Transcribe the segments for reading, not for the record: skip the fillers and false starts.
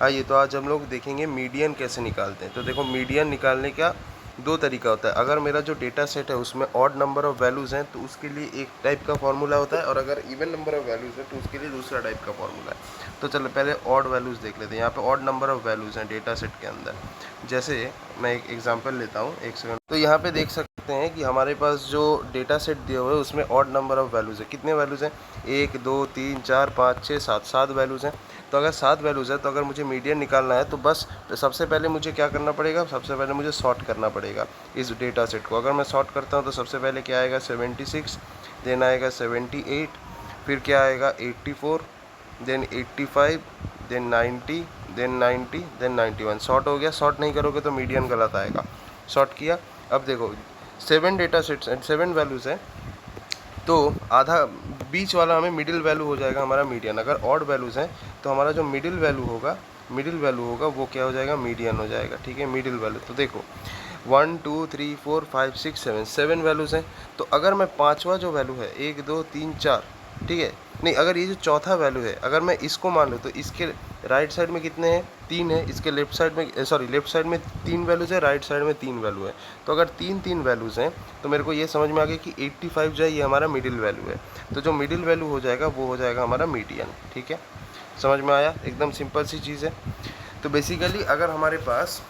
आइए तो आज हम लोग देखेंगे मीडियन कैसे निकालते हैं। तो देखो मीडियन निकालने का दो तरीका होता है। अगर मेरा जो डेटा सेट है उसमें ऑड नंबर ऑफ वैल्यूज़ हैं तो उसके लिए एक टाइप का फॉर्मूला होता है, और अगर इवन नंबर ऑफ वैल्यूज़ है तो उसके लिए दूसरा टाइप का फॉर्मूला है। तो चलो पहले ऑड वैल्यूज़ देख लेते हैं। यहाँ पे ऑड नंबर ऑफ वैल्यूज़ हैं डेटा सेट के अंदर। जैसे मैं एक एग्जांपल लेता हूँ, एक सेकंड। तो यहाँ पे देख सकते हैं कि हमारे पास जो डेटा सेट दिया हुआ है उसमें ऑड नंबर ऑफ वैल्यूज़ है। कितने वैल्यूज़ हैं? 1 2 3 4 5 6 7 7 वैल्यूज़ हैं। तो अगर 7 वैल्यूज़ है तो अगर मुझे मीडियन निकालना है तो बस सबसे पहले मुझे क्या करना पड़ेगा? सबसे पहले मुझे सॉर्ट करना पड़ेगा इस डेटा सेट को। अगर मैं सॉर्ट करता हूँ तो सबसे पहले क्या आएगा? 76, देन आएगा 78, फिर क्या आएगा? 84, then 85, then 90, then 90, then 91। Sort हो गया। सॉर्ट नहीं करोगे तो मीडियन गलत आएगा। सॉर्ट किया। अब देखो 7 डेटा सेट्स एंड 7 वैल्यूज़ हैं, तो आधा बीच वाला हमें मिडिल वैल्यू हो जाएगा हमारा मीडियन। अगर ऑड वैल्यूज़ हैं तो हमारा जो मिडिल वैल्यू होगा वो क्या हो जाएगा? मीडियन हो जाएगा। ठीक है, मिडिल वैल्यू। तो देखो 1 2 3 4 5 6 7 7 वैल्यूज़ हैं। तो अगर मैं पाँचवा जो वैल्यू है 1 2 3 4, ठीक है, नहीं, अगर ये जो चौथा वैल्यू है अगर मैं इसको मान लूँ तो इसके राइट साइड में कितने हैं? 3 है। इसके लेफ्ट साइड में लेफ्ट साइड में 3 वैल्यूज़ है, राइट साइड में 3 वैल्यू है। तो अगर 3 वैल्यूज़ हैं तो मेरे को ये समझ में आ गया कि 85 जो है ये हमारा मिडिल वैल्यू है। तो जो मिडिल वैल्यू हो जाएगा वो हो जाएगा हमारा मीडियन। ठीक है, समझ में आया? एकदम सिंपल सी चीज़ है। तो बेसिकली अगर हमारे पास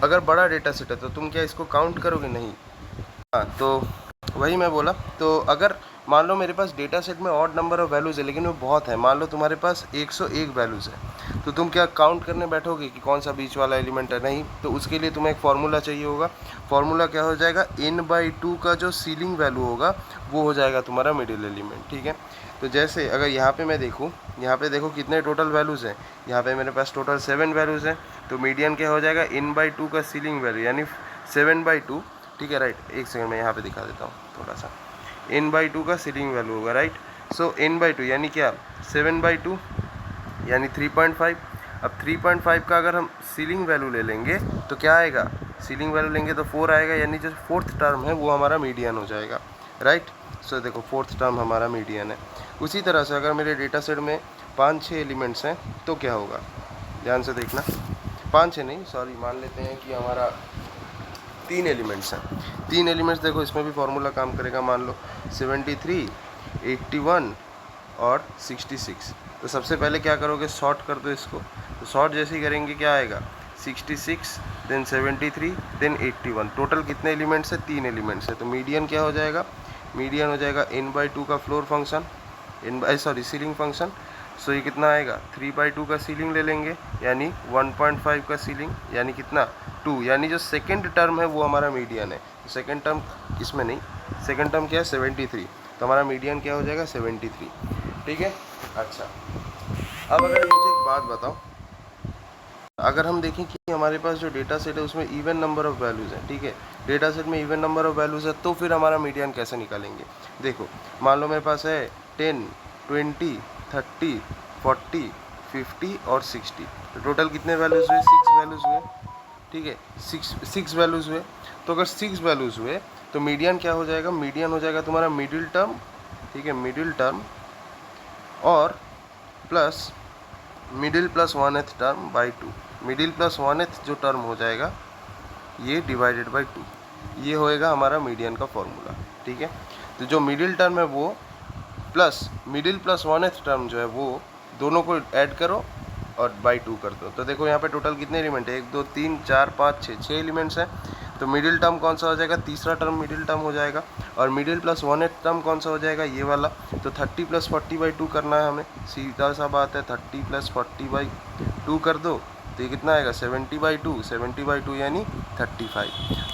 अगर बड़ा डेटा सेट है तो तुम क्या इसको काउंट करोगे? नहीं। हाँ, तो वही मैं बोला। तो अगर मान लो मेरे पास डेटा सेट में ऑड नंबर ऑफ वैल्यूज़ है लेकिन वो बहुत है, मान लो तुम्हारे पास 101 वैल्यूज़ है, तो तुम क्या काउंट करने बैठोगे कि कौन सा बीच वाला एलिमेंट है? नहीं। तो उसके लिए तुम्हें एक फार्मूला चाहिए होगा। फार्मूला क्या हो जाएगा? n/2 का जो सीलिंग वैल्यू होगा वो हो जाएगा तुम्हारा मिडिल एलिमेंट। ठीक है, तो जैसे अगर यहाँ पे मैं देखूँ, यहाँ पे देखो कितने टोटल वैल्यूज़ हैं। यहाँ पे मेरे पास टोटल 7 वैल्यूज़ हैं। तो मीडियन क्या हो जाएगा? n/2 का सीलिंग वैल्यू यानी 7/2। ठीक है, राइट। एक सेकंड मैं यहाँ पे दिखा देता हूँ थोड़ा सा। n/2 का सीलिंग वैल्यू होगा, राइट। सो n/2 यानी क्या? 7/2 यानी 3.5। अब 3.5 का अगर हम सीलिंग वैल्यू ले लेंगे तो क्या आएगा? सीलिंग वैल्यू लेंगे तो 4 आएगा, यानी जो फोर्थ टर्म है वो हमारा मीडियन हो जाएगा, राइट। सो देखो फोर्थ टर्म हमारा मीडियन है। उसी तरह से अगर मेरे डेटा सेट में 5-6 एलिमेंट्स हैं तो क्या होगा? ध्यान से देखना। 5-6 नहीं, सॉरी, मान लेते हैं कि हमारा 3 एलिमेंट्स हैं। 3 एलिमेंट्स देखो इसमें भी फॉर्मूला काम करेगा। मान लो 73, 81 और 66। तो सबसे पहले क्या करोगे? सॉर्ट कर दो इसको। तो सॉर्ट जैसे ही करेंगे क्या आएगा? 66, देन 73, देन 81। टोटल कितने एलिमेंट्स हैं? 3 एलिमेंट्स है। तो मीडियन क्या हो जाएगा? मीडियन हो जाएगा n/2 का फ्लोर फंक्शन, सीलिंग फंक्शन। सो ये कितना आएगा? 3/2 का सीलिंग ले लेंगे यानी 1.5 का सीलिंग, यानी कितना? 2। यानी जो सेकेंड टर्म है वो हमारा मीडियन है। सेकेंड टर्म इसमें नहीं, सेकेंड टर्म क्या है? 73। तो हमारा मीडियन क्या हो जाएगा? 73। ठीक है, अच्छा। अब अगर मुझे एक बात बताओ, अगर हम देखें कि हमारे पास जो डेटा सेट है उसमें इवन नंबर ऑफ वैल्यूज़ हैं, ठीक है, डेटा सेट में इवन नंबर ऑफ वैल्यूज़ है, तो फिर हमारा मीडियन कैसे निकालेंगे? देखो मान लो मेरे पास है 10, 20, 30, 40, 50 और 60। तो टोटल कितने वैल्यूज़ हुए? 6 वैल्यूज़ हुए। ठीक है, 6 वैल्यूज़ हुए। तो अगर 6 वैल्यूज़ हुए तो मीडियन क्या हो जाएगा? मीडियन हो जाएगा तुम्हारा मिडिल टर्म, ठीक है, मिडिल टर्म और plus middle plus 1th term by 2। Middle plus 1th जो टर्म हो जाएगा ये डिवाइडेड बाई 2, ये होएगा हमारा मीडियन का फॉर्मूला। ठीक है, तो जो मिडिल टर्म है वो plus middle plus 1th term जो है वो दोनों को ऐड करो और बाई 2 कर दो। तो देखो यहाँ पे टोटल कितने एलिमेंट है? 1 2 3 4 5 6 एलिमेंट्स हैं। तो मिडिल टर्म कौन सा हो जाएगा? तीसरा टर्म मिडिल टर्म हो जाएगा। और मिडिल प्लस 1th टर्म कौन सा हो जाएगा? ये वाला। तो 30 + 40/2 करना है हमें, सीधा सा बात है। 30 + 40/2 कर दो तो ये कितना आएगा? 70/2। 70/2 यानी 35।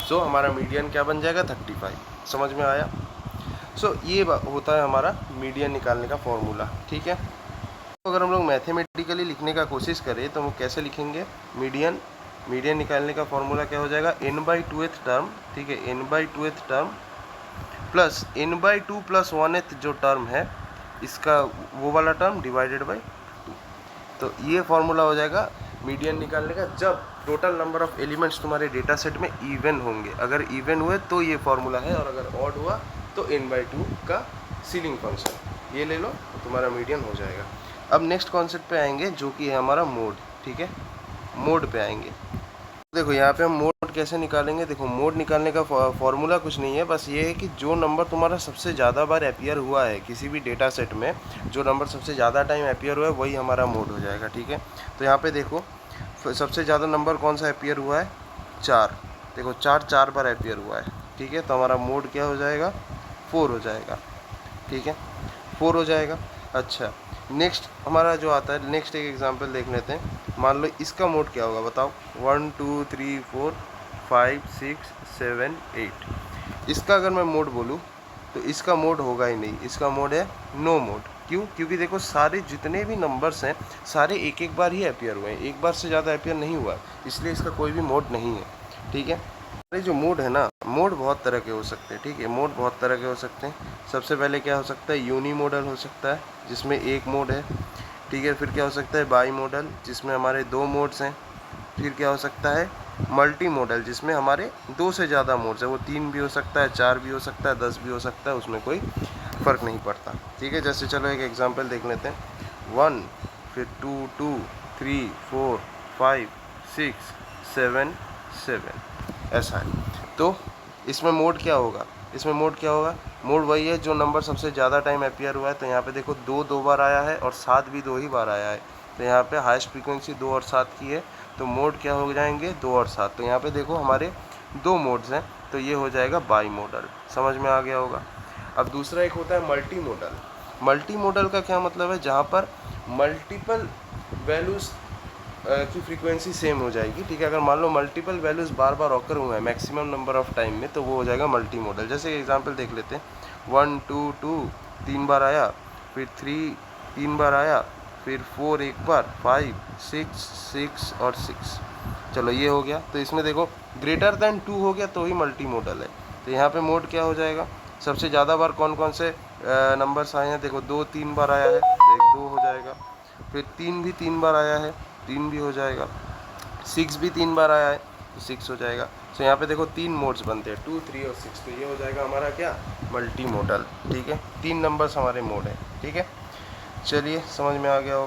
सो हमारा मीडियन क्या बन जाएगा? 35। समझ में आया? सो ये होता है हमारा मीडियन निकालने का फॉर्मूला। ठीक है, तो अगर हम लोग मैथमेटिकली लिखने का कोशिश करें तो हम कैसे लिखेंगे मीडियन? मीडियन निकालने का फॉर्मूला क्या हो जाएगा? n/2th टर्म, ठीक है, n/2th term plus n/2 + 1th जो टर्म है इसका वो वाला टर्म डिवाइडेड बाई 2। तो ये फॉर्मूला हो जाएगा मीडियन निकालने का जब टोटल नंबर ऑफ एलिमेंट्स तुम्हारे डेटा सेट में इवन होंगे। अगर इवन हुए तो ये फॉर्मूला है, और अगर ऑड हुआ तो n/2 का सीलिंग फंक्शन ये ले लो तो तुम्हारा मीडियन हो जाएगा। अब नेक्स्ट कॉन्सेप्ट पे आएंगे जो कि है हमारा मोड, ठीक है, मोड पे आएंगे। देखो यहाँ पे हम मोड कैसे निकालेंगे। देखो मोड निकालने का फॉर्मूला कुछ नहीं है, बस ये है कि जो नंबर तुम्हारा सबसे ज़्यादा बार अपीयर हुआ है किसी भी डेटा सेट में, जो नंबर सबसे ज़्यादा टाइम अपीयर हुआ है वही हमारा मोड हो जाएगा, ठीक है। तो यहाँ पे देखो सबसे ज़्यादा नंबर कौन सा अपीयर हुआ है, 4। देखो 4 बार अपीयर हुआ है, ठीक है, तो हमारा मोड क्या हो जाएगा, 4 हो जाएगा, ठीक है, 4 हो जाएगा। अच्छा नेक्स्ट हमारा जो आता है, नेक्स्ट एक एग्जांपल देख लेते हैं। मान लो इसका मोड क्या होगा बताओ, 1 2 3 4 5 6 7 8। इसका अगर मैं मोड बोलूँ तो इसका मोड होगा ही नहीं, इसका मोड है नो मोड। क्यों? क्योंकि देखो सारे जितने भी नंबर्स हैं सारे एक एक बार ही अपीयर हुए हैं, एक बार से ज़्यादा अपीयर नहीं हुआ, इसलिए इसका कोई भी मोड नहीं है, ठीक है। अरे जो मोड है ना, मोड बहुत तरह के हो सकते हैं, ठीक है, मोड बहुत तरह के हो सकते हैं। सबसे पहले क्या हो सकता है, यूनी मॉडल हो सकता है जिसमें एक मोड है, ठीक है। फिर क्या हो सकता है, बाई मॉडल जिसमें हमारे 2 मोड्स हैं। फिर क्या हो सकता है, मल्टी मॉडल जिसमें हमारे 2 से ज़्यादा मोड्स है, वो 3 भी हो सकता है, 4 भी हो सकता है, 10 भी हो सकता है, उसमें कोई फ़र्क नहीं पड़ता, ठीक है। जैसे चलो एक एग्जांपल देख लेते हैं, 1 फिर 2 2 3 4 5 6 7 7, ऐसा है। तो इसमें मोड क्या होगा, इसमें मोड क्या होगा, मोड वही है जो नंबर सबसे ज़्यादा टाइम अपीयर हुआ है। तो यहाँ पे देखो 2 बार आया है और 7 भी 2 ही बार आया है, तो यहाँ पे हाईएस्ट फ्रीक्वेंसी 2 और 7 की है, तो मोड क्या हो जाएंगे, 2 और 7। तो यहाँ पे देखो हमारे 2 मोड्स हैं, तो ये हो जाएगा बाई मॉडल, समझ में आ गया होगा। अब दूसरा एक होता है मल्टी मॉडल। मल्टी मॉडल का क्या मतलब है, जहाँ पर मल्टीपल वैल्यूज़ की फ्रीक्वेंसी सेम हो जाएगी, ठीक है। अगर मान लो मल्टीपल वैल्यूज़ बार बार ऑकर हुए हैं मैक्सिमम नंबर ऑफ टाइम में, तो वो हो जाएगा मल्टी मॉडल। जैसे एग्जांपल देख लेते हैं, 1 2 2 3 बार आया, फिर 3 3 बार आया, फिर 4 एक बार, 5 6 6 और 6। चलो ये हो गया। तो इसमें देखो ग्रेटर दैन 2 हो गया तो ही मल्टी मॉडल है। तो यहाँ पे मोड क्या हो जाएगा, सबसे ज़्यादा बार कौन कौन से नंबर्स आए हैं, देखो 2 3 बार आया है तो एक 2 हो जाएगा, फिर 3 भी 3 बार आया है, 3 भी हो जाएगा, 6 भी 3 बार आया है तो 6 हो जाएगा। तो यहाँ पे देखो 3 मोड्स बनते हैं, 2 3 और 6, तो ये हो जाएगा हमारा क्या, मल्टी मॉडल, ठीक है। 3 नंबर्स हमारे मोड है, ठीक है। चलिए समझ में आ गया होगा।